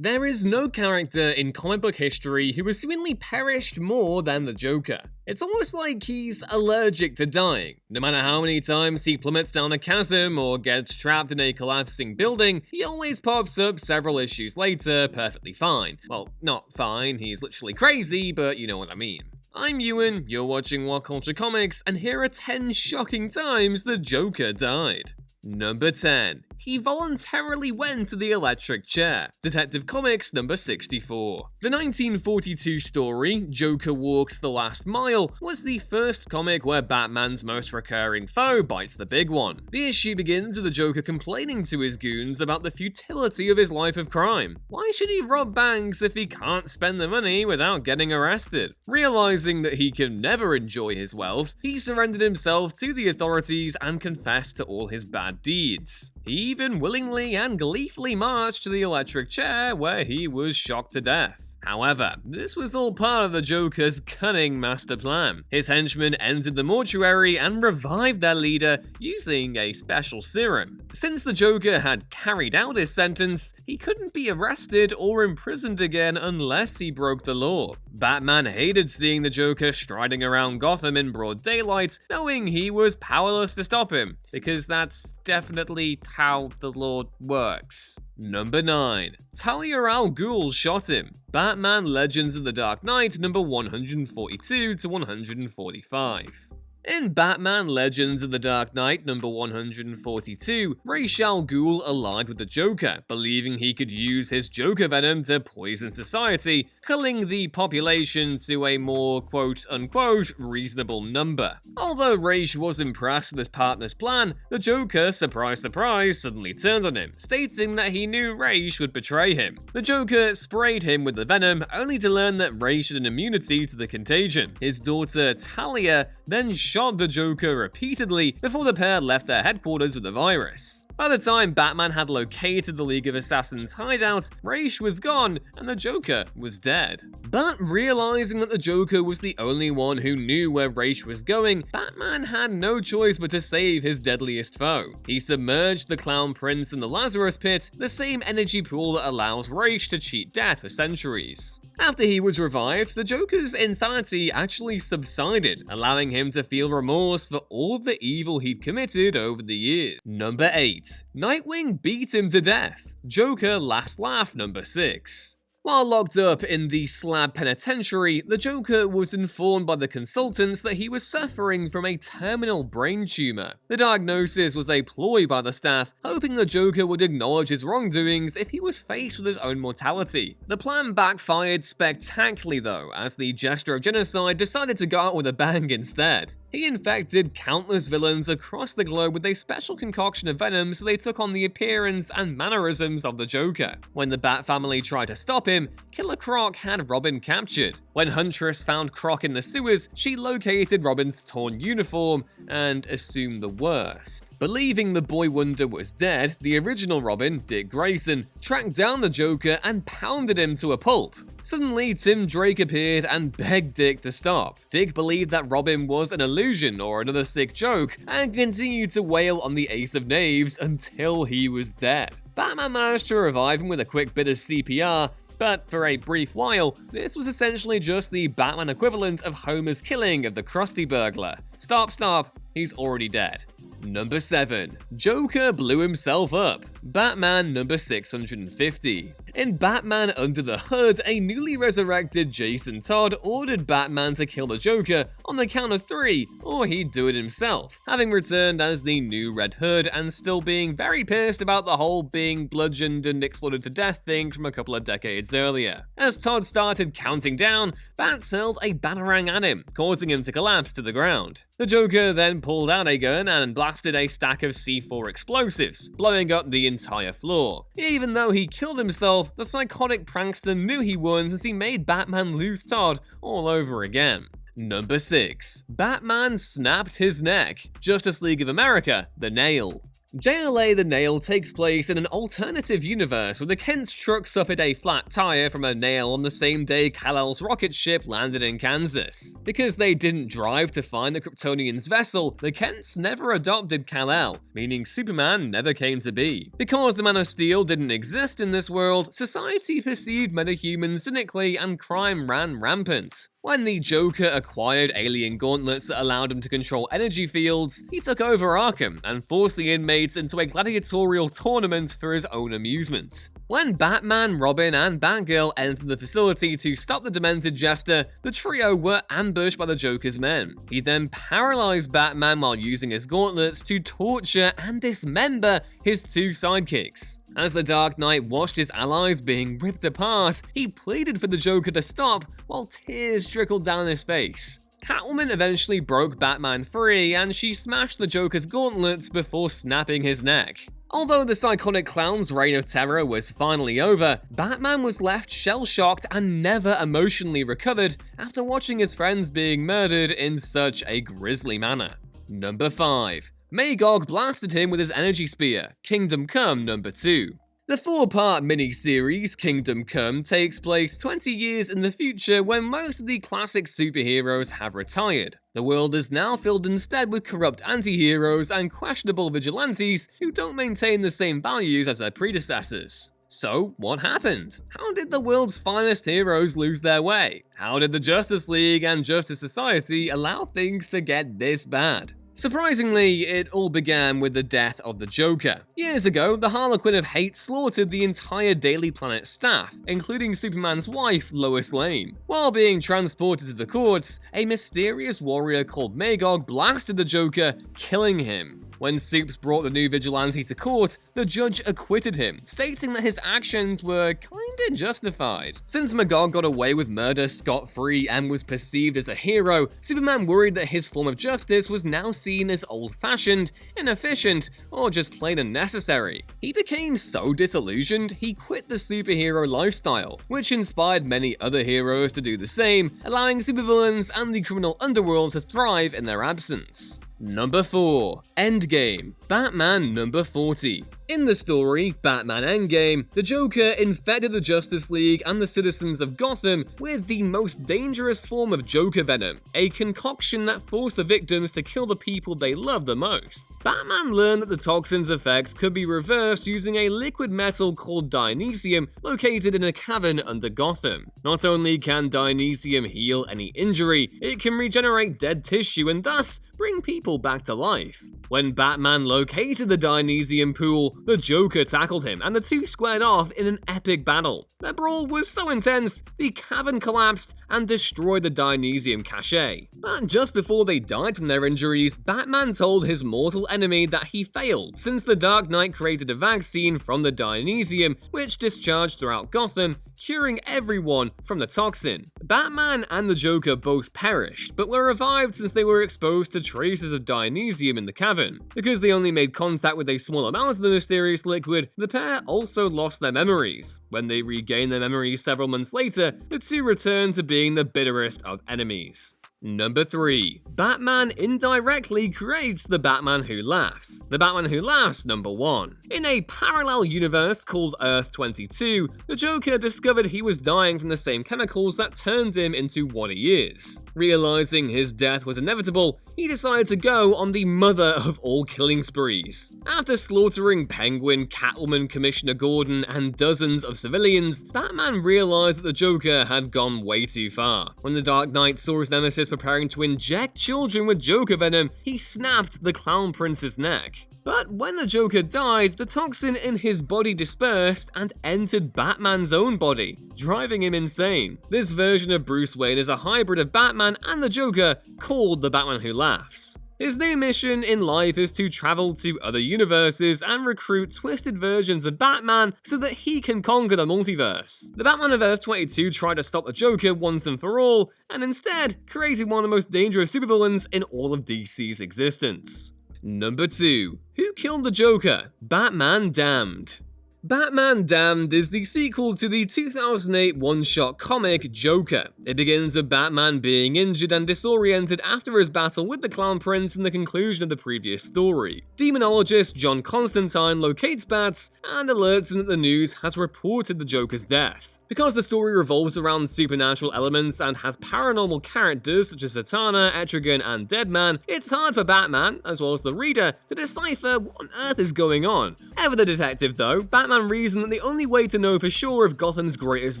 There is no character in comic book history who has seemingly perished more than the Joker. It's almost like he's allergic to dying. No matter how many times he plummets down a chasm or gets trapped in a collapsing building, he always pops up several issues later perfectly fine. Well, not fine, he's literally crazy, but you know what I mean. I'm Ewan, you're watching What Culture Comics, and here are 10 shocking times the Joker died. Number 10. He voluntarily went to the electric chair. Detective Comics number 64. The 1942 story, Joker Walks the Last Mile, was the first comic where Batman's most recurring foe bites the big one. The issue begins with the Joker complaining to his goons about the futility of his life of crime. Why should he rob banks if he can't spend the money without getting arrested? Realizing that he can never enjoy his wealth, he surrendered himself to the authorities and confessed to all his bad deeds. He even willingly and gleefully marched to the electric chair where he was shocked to death. However, this was all part of the Joker's cunning master plan. His henchmen entered the mortuary and revived their leader using a special serum. Since the Joker had carried out his sentence, he couldn't be arrested or imprisoned again unless he broke the law. Batman hated seeing the Joker striding around Gotham in broad daylight, knowing he was powerless to stop him, because that's definitely how the law works. Number 9. Talia Al Ghul shot him. Batman Legends of the Dark Knight number 142 to 145. In Batman Legends of the Dark Knight number 142, Ra's al Ghul allied with the Joker, believing he could use his Joker venom to poison society, culling the population to a more quote-unquote reasonable number. Although Ra's was impressed with his partner's plan, the Joker, surprise surprise, suddenly turned on him, stating that he knew Ra's would betray him. The Joker sprayed him with the venom, only to learn that Ra's had an immunity to the contagion. His daughter, Talia, then shot the Joker repeatedly before the pair left their headquarters with the virus. By the time Batman had located the League of Assassins' hideout, Ra's was gone and the Joker was dead. But realizing that the Joker was the only one who knew where Ra's was going, Batman had no choice but to save his deadliest foe. He submerged the Clown Prince in the Lazarus Pit, the same energy pool that allows Ra's to cheat death for centuries. After he was revived, the Joker's insanity actually subsided, allowing him to feel remorse for all the evil he'd committed over the years. Number 8. Nightwing beat him to death. Joker Last Laugh number 6. While locked up in the Slab Penitentiary, the Joker was informed by the consultants that he was suffering from a terminal brain tumor. The diagnosis was a ploy by the staff, hoping the Joker would acknowledge his wrongdoings if he was faced with his own mortality. The plan backfired spectacularly though, as the Jester of Genocide decided to go out with a bang instead. He infected countless villains across the globe with a special concoction of venom so they took on the appearance and mannerisms of the Joker. When the Bat family tried to stop him, Killer Croc had Robin captured. When Huntress found Croc in the sewers, she located Robin's torn uniform and assumed the worst. Believing the Boy Wonder was dead, the original Robin, Dick Grayson, tracked down the Joker and pounded him to a pulp. Suddenly, Tim Drake appeared and begged Dick to stop. Dick believed that Robin was an illusion or another sick joke and continued to wail on the Ace of Knaves until he was dead. Batman managed to revive him with a quick bit of CPR, but for a brief while, this was essentially just the Batman equivalent of Homer's killing of the Krusty Burglar. Stop, he's already dead. Number 7. Joker blew himself up. Batman number 650. In Batman Under the Hood, a newly resurrected Jason Todd ordered Batman to kill the Joker on the count of 3, or he'd do it himself, having returned as the new Red Hood and still being very pissed about the whole being bludgeoned and exploded to death thing from a couple of decades earlier. As Todd started counting down, Bats hurled a batarang at him, causing him to collapse to the ground. The Joker then pulled out a gun and blasted a stack of C4 explosives, blowing up the entire floor. Even though he killed himself, the psychotic prankster knew he won since he made Batman lose Todd all over again. Number 6. Batman snapped his neck. Justice League of America, The Nail. JLA The Nail takes place in an alternative universe where the Kent's truck suffered a flat tire from a nail on the same day Kal-El's rocket ship landed in Kansas. Because they didn't drive to find the Kryptonians' vessel, the Kents never adopted Kal-El, meaning Superman never came to be. Because the Man of Steel didn't exist in this world, society perceived metahumans cynically and crime ran rampant. When the Joker acquired alien gauntlets that allowed him to control energy fields, he took over Arkham and forced the inmates into a gladiatorial tournament for his own amusement. When Batman, Robin, and Batgirl entered the facility to stop the demented Jester, the trio were ambushed by the Joker's men. He then paralyzed Batman while using his gauntlets to torture and dismember his two sidekicks. As the Dark Knight watched his allies being ripped apart, he pleaded for the Joker to stop while tears trickled down his face. Catwoman eventually broke Batman free, and she smashed the Joker's gauntlets before snapping his neck. Although the psychotic clown's reign of terror was finally over, Batman was left shell-shocked and never emotionally recovered after watching his friends being murdered in such a grisly manner. Number 5. Magog blasted him with his energy spear, Kingdom Come Number 2. The 4-part mini-series Kingdom Come takes place 20 years in the future when most of the classic superheroes have retired. The world is now filled instead with corrupt anti-heroes and questionable vigilantes who don't maintain the same values as their predecessors. So, what happened? How did the world's finest heroes lose their way? How did the Justice League and Justice Society allow things to get this bad? Surprisingly, it all began with the death of the Joker. Years ago, the Harlequin of Hate slaughtered the entire Daily Planet staff, including Superman's wife, Lois Lane. While being transported to the courts, a mysterious warrior called Magog blasted the Joker, killing him. When Supes brought the new vigilante to court, the judge acquitted him, stating that his actions were kinda justified. Since Magog got away with murder scot-free and was perceived as a hero, Superman worried that his form of justice was now seen as old-fashioned, inefficient, or just plain unnecessary. He became so disillusioned, he quit the superhero lifestyle, which inspired many other heroes to do the same, allowing supervillains and the criminal underworld to thrive in their absence. Number 4. Endgame, Batman Number 40. In the story, Batman Endgame, the Joker infected the Justice League and the citizens of Gotham with the most dangerous form of Joker venom, a concoction that forced the victims to kill the people they love the most. Batman learned that the toxin's effects could be reversed using a liquid metal called Dionysium located in a cavern under Gotham. Not only can Dionysium heal any injury, it can regenerate dead tissue and thus bring people back to life. When Batman located the Dionysium pool, the Joker tackled him and the two squared off in an epic battle. Their brawl was so intense, the cavern collapsed and destroyed the Dionysium cache. But just before they died from their injuries, Batman told his mortal enemy that he failed, since the Dark Knight created a vaccine from the Dionysium, which discharged throughout Gotham, curing everyone from the toxin. Batman and the Joker both perished, but were revived since they were exposed to traces of Dionysium in the cavern. Because they only made contact with a small amount of the mysterious liquid, the pair also lost their memories. When they regained their memories several months later, the two returned to being the bitterest of enemies. Number 3. Batman indirectly creates the Batman Who Laughs. The Batman Who Laughs Number 1. In a parallel universe called Earth 22, the Joker discovered he was dying from the same chemicals that turned him into what he is. Realizing his death was inevitable, he decided to go on the mother of all killing sprees. After slaughtering Penguin, Catwoman, Commissioner Gordon, and dozens of civilians, Batman realized that the Joker had gone way too far. When the Dark Knight saw his nemesis preparing to inject children with Joker venom, he snapped the Clown Prince's neck. But when the Joker died, the toxin in his body dispersed and entered Batman's own body, driving him insane. This version of Bruce Wayne is a hybrid of Batman and the Joker called the Batman Who Laughs. His new mission in life is to travel to other universes and recruit twisted versions of Batman so that he can conquer the multiverse. The Batman of Earth 22 tried to stop the Joker once and for all, and instead created one of the most dangerous supervillains in all of DC's existence. Number 2. Who killed the Joker? Batman Damned. Batman Damned is the sequel to the 2008 one-shot comic Joker. It begins with Batman being injured and disoriented after his battle with the Clown Prince in the conclusion of the previous story. Demonologist John Constantine locates Bats and alerts him that the news has reported the Joker's death. Because the story revolves around supernatural elements and has paranormal characters such as Zatanna, Etrigan, and Deadman, it's hard for Batman, as well as the reader, to decipher what on earth is going on. Ever the detective though, Batman reasoned that the only way to know for sure if Gotham's greatest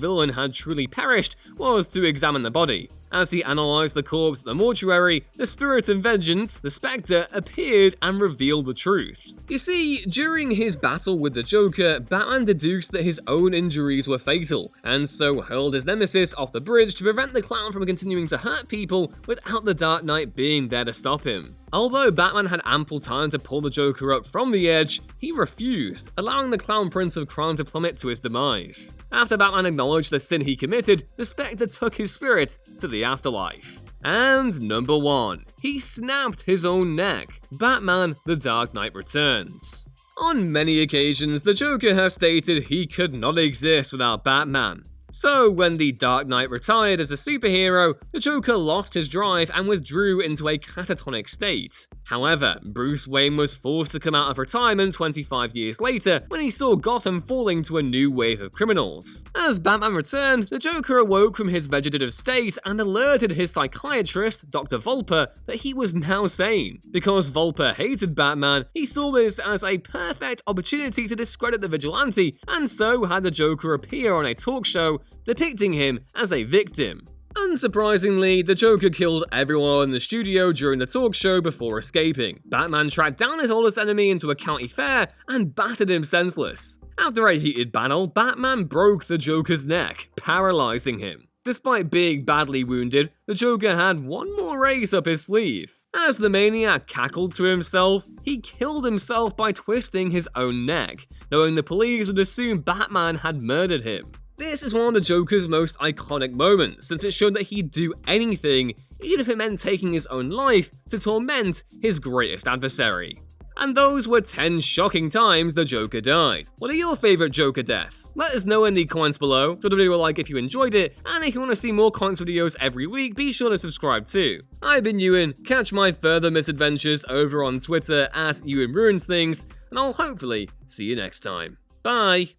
villain had truly perished was to examine the body. As he analysed the corpse at the mortuary, the Spirit of Vengeance, the Spectre, appeared and revealed the truth. You see, during his battle with the Joker, Batman deduced that his own injuries were fatal, and so hurled his nemesis off the bridge to prevent the clown from continuing to hurt people without the Dark Knight being there to stop him. Although Batman had ample time to pull the Joker up from the edge, he refused, allowing the Clown Prince of Crime to plummet to his demise. After Batman acknowledged the sin he committed, the Spectre took his spirit to the afterlife. And number 1, he snapped his own neck. Batman: The Dark Knight Returns. On many occasions, the Joker has stated he could not exist without Batman. So, when the Dark Knight retired as a superhero, the Joker lost his drive and withdrew into a catatonic state. However, Bruce Wayne was forced to come out of retirement 25 years later when he saw Gotham falling to a new wave of criminals. As Batman returned, the Joker awoke from his vegetative state and alerted his psychiatrist, Dr. Volper, that he was now sane. Because Volper hated Batman, he saw this as a perfect opportunity to discredit the vigilante, and so had the Joker appear on a talk show depicting him as a victim. Unsurprisingly, the Joker killed everyone in the studio during the talk show before escaping. Batman tracked down his oldest enemy into a county fair and battered him senseless. After a heated battle, Batman broke the Joker's neck, paralyzing him. Despite being badly wounded, the Joker had one more ace up his sleeve. As the maniac cackled to himself, he killed himself by twisting his own neck, knowing the police would assume Batman had murdered him. This is one of the Joker's most iconic moments, since it showed that he'd do anything, even if it meant taking his own life, to torment his greatest adversary. And those were 10 shocking times the Joker died. What are your favourite Joker deaths? Let us know in the comments below. Drop the video a like if you enjoyed it, and if you want to see more comics videos every week, be sure to subscribe too. I've been Ewan, catch my further misadventures over on Twitter at EwanRuinsThings, and I'll hopefully see you next time. Bye!